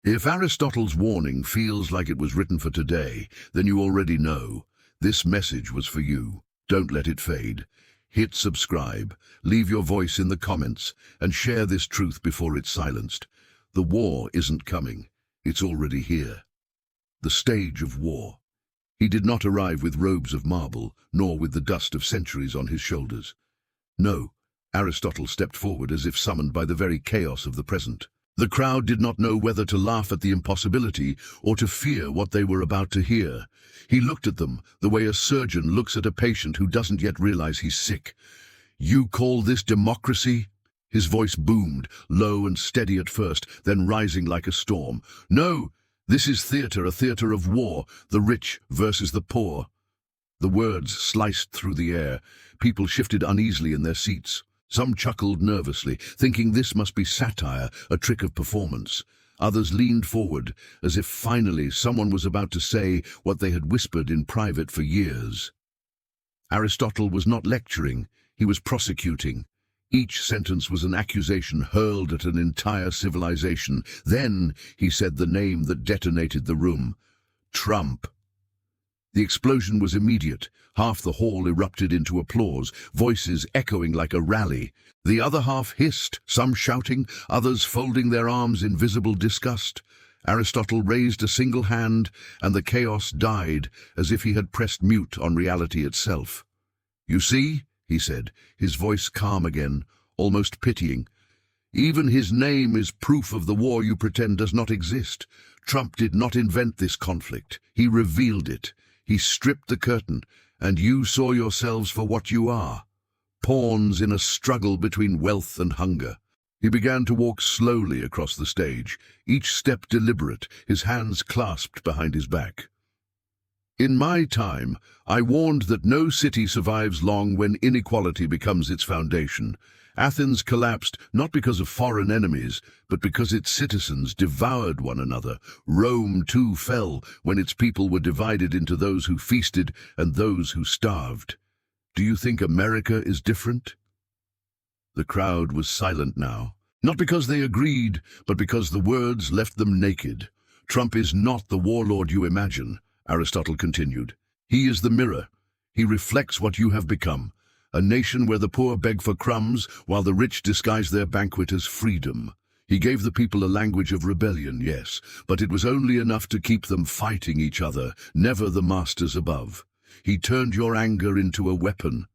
If Aristotle's warning feels like it was written for today, then you already know. This message was for you. Don't let it fade. Hit subscribe, leave your voice in the comments, and share this truth before it's silenced. The war isn't coming. It's already here. The stage of war. He did not arrive with robes of marble, nor with the dust of centuries on his shoulders. No, Aristotle stepped forward as if summoned by the very chaos of the present. The crowd did not know whether to laugh at the impossibility or to fear what they were about to hear. He looked at them the way a surgeon looks at a patient who doesn't yet realize he's sick. "You call this democracy?" His voice boomed, low and steady at first, then rising like a storm. "No, this is theater, a theater of war, the rich versus the poor." The words sliced through the air. People shifted uneasily in their seats. Some chuckled nervously, thinking this must be satire, a trick of performance. Others leaned forward, as if finally someone was about to say what they had whispered in private for years. Aristotle was not lecturing, he was prosecuting. Each sentence was an accusation hurled at an entire civilization. Then he said the name that detonated the room: Trump. The explosion was immediate. Half the hall erupted into applause, voices echoing like a rally. The other half hissed, some shouting, others folding their arms in visible disgust. Aristotle raised a single hand, and the chaos died, as if he had pressed mute on reality itself. "You see," he said, his voice calm again, almost pitying. "Even his name is proof of the war you pretend does not exist. Trump did not invent this conflict. He revealed it. He stripped the curtain, and you saw yourselves for what you are, pawns in a struggle between wealth and hunger." He began to walk slowly across the stage, each step deliberate, his hands clasped behind his back. "In my time, I warned that no city survives long when inequality becomes its foundation. Athens collapsed not because of foreign enemies, but because its citizens devoured one another. Rome, too, fell when its people were divided into those who feasted and those who starved. Do you think America is different?" The crowd was silent now, not because they agreed, but because the words left them naked. "Trump is not the warlord you imagine," Aristotle continued. "He is the mirror. He reflects what you have become. A nation where the poor beg for crumbs, while the rich disguise their banquet as freedom. He gave the people a language of rebellion, yes, but it was only enough to keep them fighting each other, never the masters above. He turned your anger into a weapon,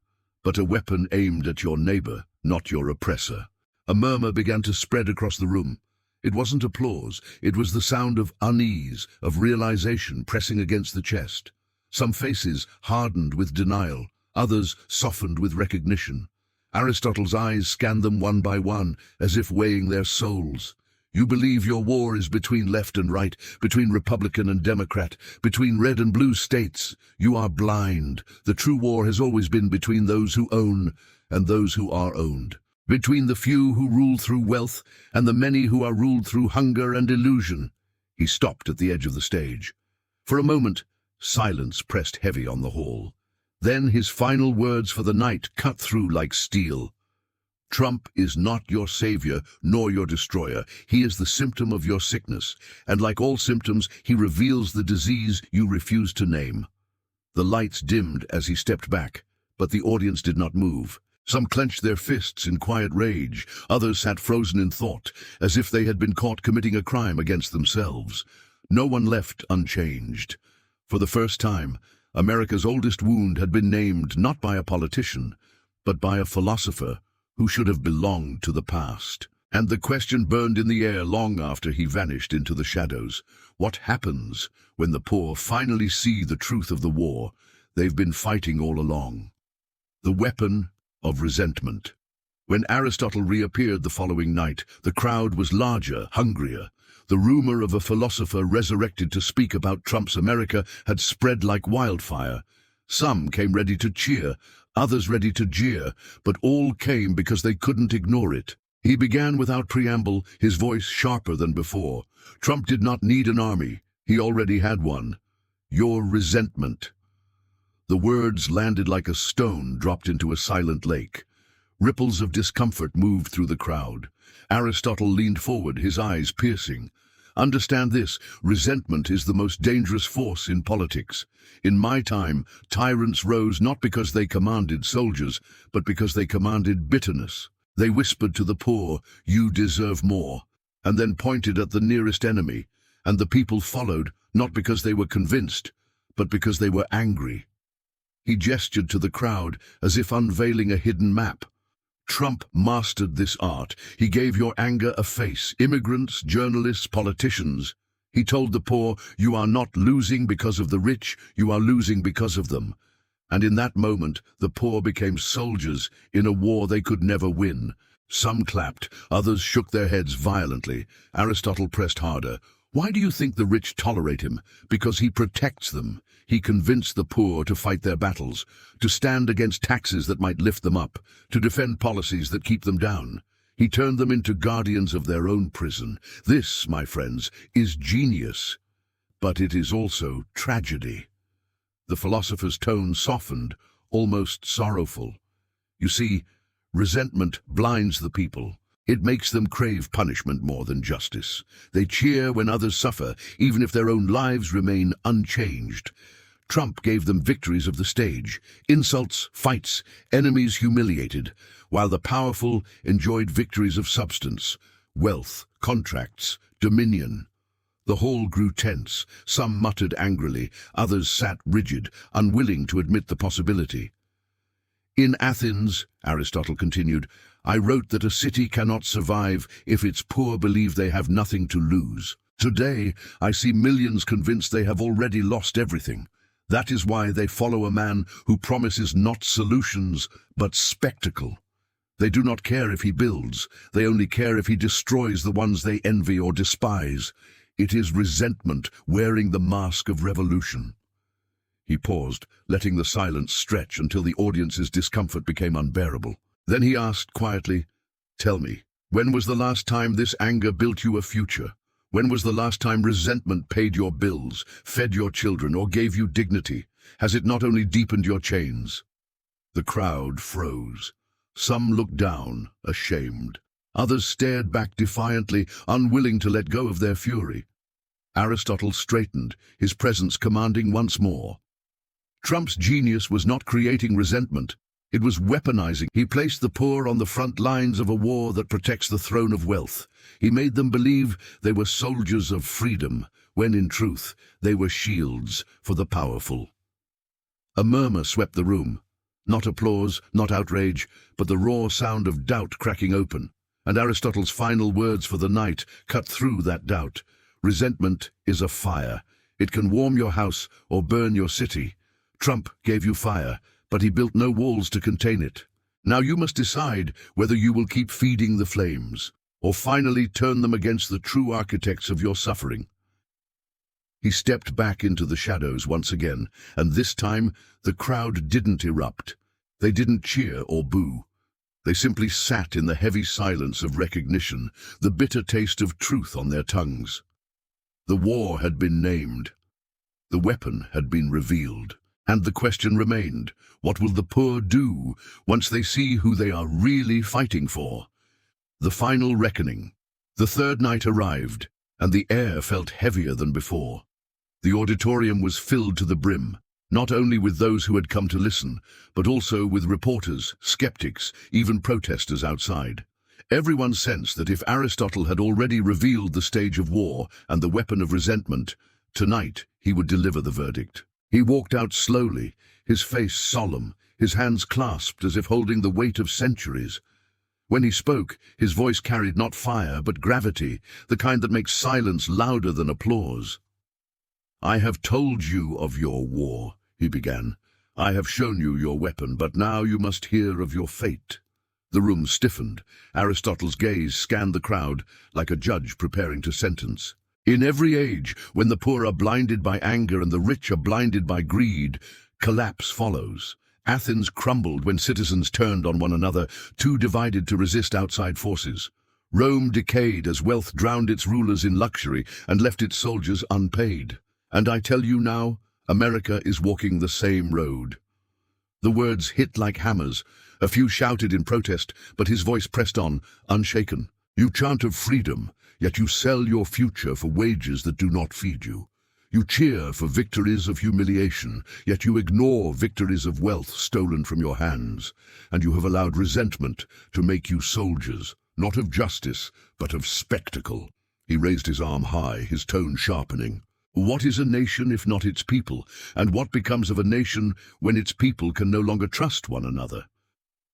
but a weapon aimed at your neighbor, not your oppressor." A murmur began to spread across the room. It wasn't applause, it was the sound of unease, of realization pressing against the chest. Some faces hardened with denial, others softened with recognition. Aristotle's eyes scanned them one by one, as if weighing their souls. "You believe your war is between left and right, between Republican and Democrat, between red and blue states. You are blind. The true war has always been between those who own and those who are owned. Between the few who rule through wealth and the many who are ruled through hunger and illusion." He stopped at the edge of the stage. For a moment, silence pressed heavy on the hall. Then his final words for the night cut through like steel. "Trump is not your savior nor your destroyer. He is the symptom of your sickness, and like all symptoms, he reveals the disease you refuse to name." The lights dimmed as he stepped back, but the audience did not move. Some clenched their fists in quiet rage, others sat frozen in thought, as if they had been caught committing a crime against themselves. No one left unchanged. For the first time, America's oldest wound had been named not by a politician, but by a philosopher who should have belonged to the past. And the question burned in the air long after he vanished into the shadows. What happens when the poor finally see the truth of the war they've been fighting all along? The weapon of resentment. When Aristotle reappeared the following night, the crowd was larger, hungrier. The rumor of a philosopher resurrected to speak about Trump's America had spread like wildfire. Some came ready to cheer, others ready to jeer, but all came because they couldn't ignore it. He began without preamble, his voice sharper than before. Trump did not need an army. He already had one. Your resentment. The words landed like a stone dropped into a silent lake. Ripples of discomfort moved through the crowd. Aristotle leaned forward, his eyes piercing. Understand this, resentment is the most dangerous force in politics. In my time, tyrants rose not because they commanded soldiers, but because they commanded bitterness. They whispered to the poor, "You deserve more," and then pointed at the nearest enemy, and the people followed, not because they were convinced, but because they were angry. He gestured to the crowd as if unveiling a hidden map. Trump mastered this art. He gave your anger a face. Immigrants, journalists, politicians. He told the poor, "You are not losing because of the rich, you are losing because of them." And in that moment, the poor became soldiers in a war they could never win. Some clapped, others shook their heads violently. Aristotle pressed harder. Why do you think the rich tolerate him? Because he protects them. He convinced the poor to fight their battles, to stand against taxes that might lift them up, to defend policies that keep them down. He turned them into guardians of their own prison. This, my friends, is genius, but it is also tragedy. The philosopher's tone softened, almost sorrowful. You see, resentment blinds the people. It makes them crave punishment more than justice. They cheer when others suffer, even if their own lives remain unchanged. Trump gave them victories of the stage, insults, fights, enemies humiliated, while the powerful enjoyed victories of substance, wealth, contracts, dominion. The hall grew tense. Some muttered angrily, others sat rigid, unwilling to admit the possibility. In Athens, Aristotle continued, I wrote that a city cannot survive if its poor believe they have nothing to lose. Today, I see millions convinced they have already lost everything. That is why they follow a man who promises not solutions, but spectacle. They do not care if he builds, they only care if he destroys the ones they envy or despise. It is resentment wearing the mask of revolution. He paused, letting the silence stretch until the audience's discomfort became unbearable. Then he asked quietly, Tell me, when was the last time this anger built you a future? When was the last time resentment paid your bills, fed your children, or gave you dignity? Has it not only deepened your chains? The crowd froze. Some looked down, ashamed. Others stared back defiantly, unwilling to let go of their fury. Aristotle straightened, his presence commanding once more. Trump's genius was not creating resentment. It was weaponizing. He placed the poor on the front lines of a war that protects the throne of wealth. He made them believe they were soldiers of freedom, when in truth they were shields for the powerful. A murmur swept the room. Not applause, not outrage, but the raw sound of doubt cracking open. And Aristotle's final words for the night cut through that doubt. Resentment is a fire. It can warm your house or burn your city. Trump gave you fire, but he built no walls to contain it. Now you must decide whether you will keep feeding the flames, or finally turn them against the true architects of your suffering. He stepped back into the shadows once again, and this time the crowd didn't erupt. They didn't cheer or boo. They simply sat in the heavy silence of recognition, the bitter taste of truth on their tongues. The war had been named. The weapon had been revealed. And the question remained, what will the poor do once they see who they are really fighting for? The final reckoning. The third night arrived, and the air felt heavier than before. The auditorium was filled to the brim, not only with those who had come to listen, but also with reporters, skeptics, even protesters outside. Everyone sensed that if Aristotle had already revealed the stage of war and the weapon of resentment, tonight he would deliver the verdict. He walked out slowly, his face solemn, his hands clasped as if holding the weight of centuries. When he spoke, his voice carried not fire, but gravity, the kind that makes silence louder than applause. I have told you of your war, he began. I have shown you your weapon, but now you must hear of your fate. The room stiffened. Aristotle's gaze scanned the crowd like a judge preparing to sentence. In every age, when the poor are blinded by anger and the rich are blinded by greed, collapse follows. Athens crumbled when citizens turned on one another, too divided to resist outside forces. Rome decayed as wealth drowned its rulers in luxury and left its soldiers unpaid. And I tell you now, America is walking the same road. The words hit like hammers. A few shouted in protest, but his voice pressed on, unshaken. You chant of freedom, yet you sell your future for wages that do not feed you. You cheer for victories of humiliation, yet you ignore victories of wealth stolen from your hands, and you have allowed resentment to make you soldiers, not of justice, but of spectacle. He raised his arm high, his tone sharpening. What is a nation if not its people, and what becomes of a nation when its people can no longer trust one another?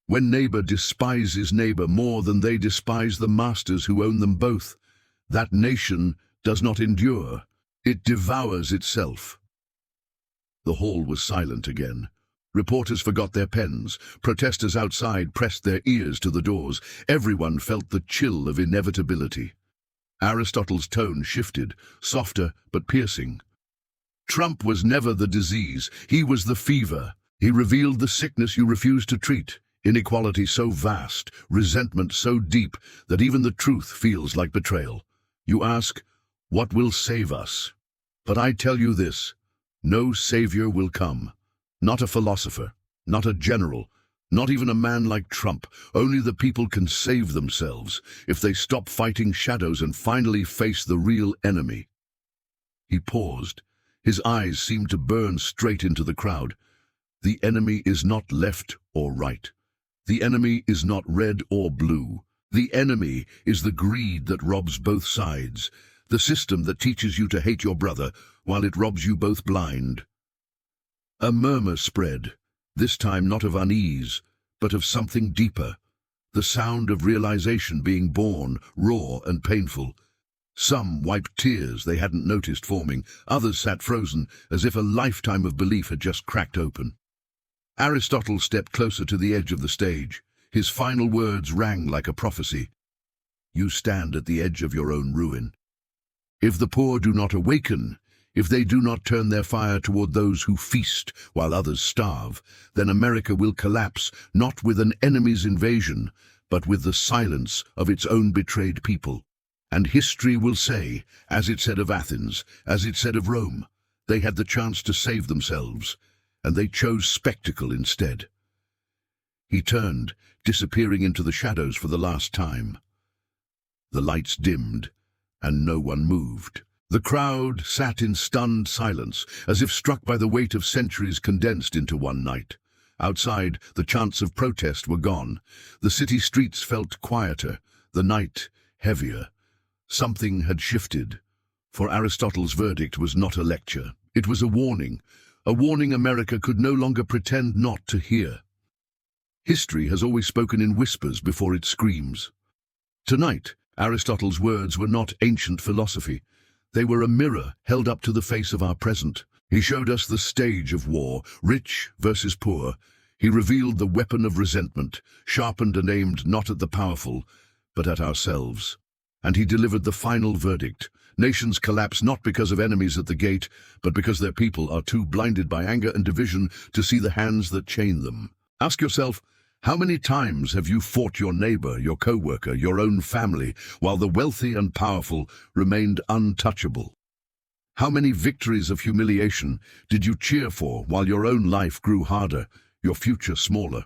When neighbor despises neighbor more than they despise the masters who own them both, that nation does not endure. It devours itself. The hall was silent again. Reporters forgot their pens. Protesters outside pressed their ears to the doors. Everyone felt the chill of inevitability. Aristotle's tone shifted, softer but piercing. Trump was never the disease. He was the fever. He revealed the sickness you refused to treat. Inequality so vast, resentment so deep, that even the truth feels like betrayal. You ask, what will save us? But I tell you this, no savior will come. Not a philosopher, not a general, not even a man like Trump. Only the people can save themselves if they stop fighting shadows and finally face the real enemy. He paused. His eyes seemed to burn straight into the crowd. The enemy is not left or right. The enemy is not red or blue. The enemy is the greed that robs both sides, the system that teaches you to hate your brother while it robs you both blind. A murmur spread, this time not of unease, but of something deeper, the sound of realization being born, raw and painful. Some wiped tears they hadn't noticed forming, others sat frozen, as if a lifetime of belief had just cracked open. Aristotle stepped closer to the edge of the stage. His final words rang like a prophecy. You stand at the edge of your own ruin. If the poor do not awaken, if they do not turn their fire toward those who feast while others starve, then America will collapse, not with an enemy's invasion, but with the silence of its own betrayed people. And history will say, as it said of Athens, as it said of Rome, they had the chance to save themselves, and they chose spectacle instead. He turned, disappearing into the shadows for the last time. The lights dimmed, and no one moved. The crowd sat in stunned silence, as if struck by the weight of centuries condensed into one night. Outside, the chants of protest were gone. The city streets felt quieter, the night heavier. Something had shifted. For Aristotle's verdict was not a lecture. It was a warning America could no longer pretend not to hear. History has always spoken in whispers before it screams. Tonight, Aristotle's words were not ancient philosophy. They were a mirror held up to the face of our present. He showed us the stage of war, rich versus poor. He revealed the weapon of resentment, sharpened and aimed not at the powerful, but at ourselves. And he delivered the final verdict. Nations collapse not because of enemies at the gate, but because their people are too blinded by anger and division to see the hands that chain them. Ask yourself, how many times have you fought your neighbor, your co-worker, your own family, while the wealthy and powerful remained untouchable? How many victories of humiliation did you cheer for while your own life grew harder, your future smaller?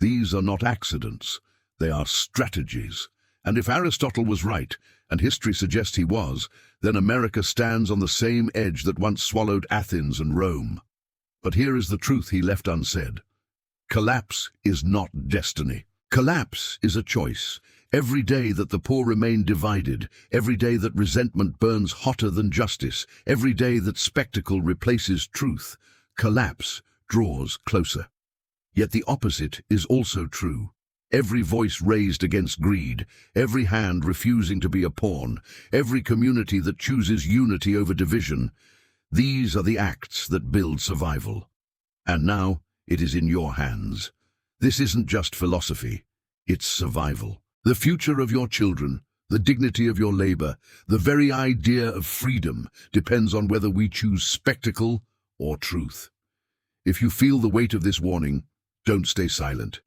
These are not accidents, they are strategies. And if Aristotle was right, and history suggests he was, then America stands on the same edge that once swallowed Athens and Rome. But here is the truth he left unsaid. Collapse is not destiny. Collapse is a choice. Every day that the poor remain divided, every day that resentment burns hotter than justice, every day that spectacle replaces truth, collapse draws closer. Yet the opposite is also true. Every voice raised against greed, every hand refusing to be a pawn, every community that chooses unity over division, these are the acts that build survival. And now, it is in your hands. This isn't just philosophy, it's survival. The future of your children, the dignity of your labor, the very idea of freedom depends on whether we choose spectacle or truth. If you feel the weight of this warning, don't stay silent.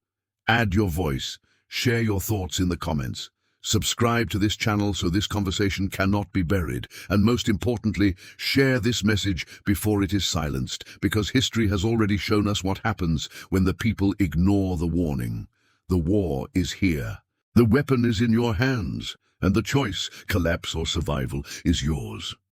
Add your voice, share your thoughts in the comments. Subscribe to this channel so this conversation cannot be buried. And most importantly, share this message before it is silenced, because history has already shown us what happens when the people ignore the warning. The war is here. The weapon is in your hands, And the choice, collapse or survival, is yours.